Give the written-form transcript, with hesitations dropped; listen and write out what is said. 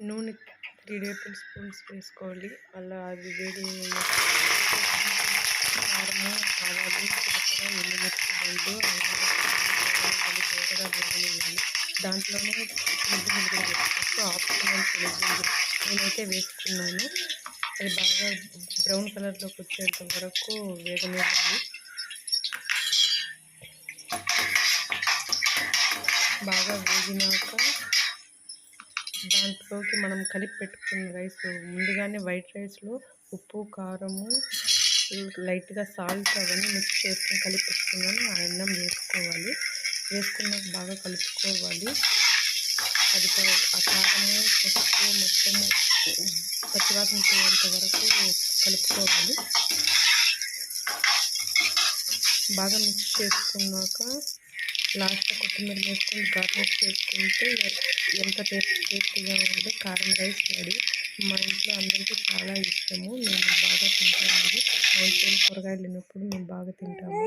నూనె 3 table spoons వేసుకోవాలి. అలా అది వేడి కారము, ఆవాలు, జీలకర్ర, ఎండుమిర్చి 2 దోరగా వేగనివ్వాలి. దాంట్లోనే తెలుగుగింజలు వేసుకోవచ్చు. ఆప్షనల్ తెలుగుగింజలు నేనైతే వేసుకున్నాను. అది బాగా బ్రౌన్ కలర్లోకి వచ్చేంత వరకు వేగనివ్వాలి. బాగా వేగినాక దాంట్లోకి మనం కలిపి పెట్టుకున్న రైస్, ముందుగానే వైట్ రైస్లో ఉప్పు, కారము, లైట్గా సాల్ట్ అవన్నీ మిక్స్ చేసుకొని కలిపి పెట్టుకున్నాను. ఆ అన్నం వేసుకోవాలి. వేసుకున్నాక బాగా కలుపుకోవాలి. అది ఆ కారము, పసుపు మొత్తము పచ్చివాసన పోయేంత వరకు కలుపుకోవాలి. బాగా మిక్స్ చేసుకున్నాక లాస్ట్లో కొత్తిమీర వేసుకొని గార్నిష్ చేసుకుంటే ఎంత టేస్టీగా ఉందో కారం రైస్ రెడీ. మా ఇంట్లో అందరికీ చాలా ఇష్టము. మేము బాగా తింటాము. మా ఇంట్లో కూరగాయలు లేనప్పుడు మేము బాగా తింటాము.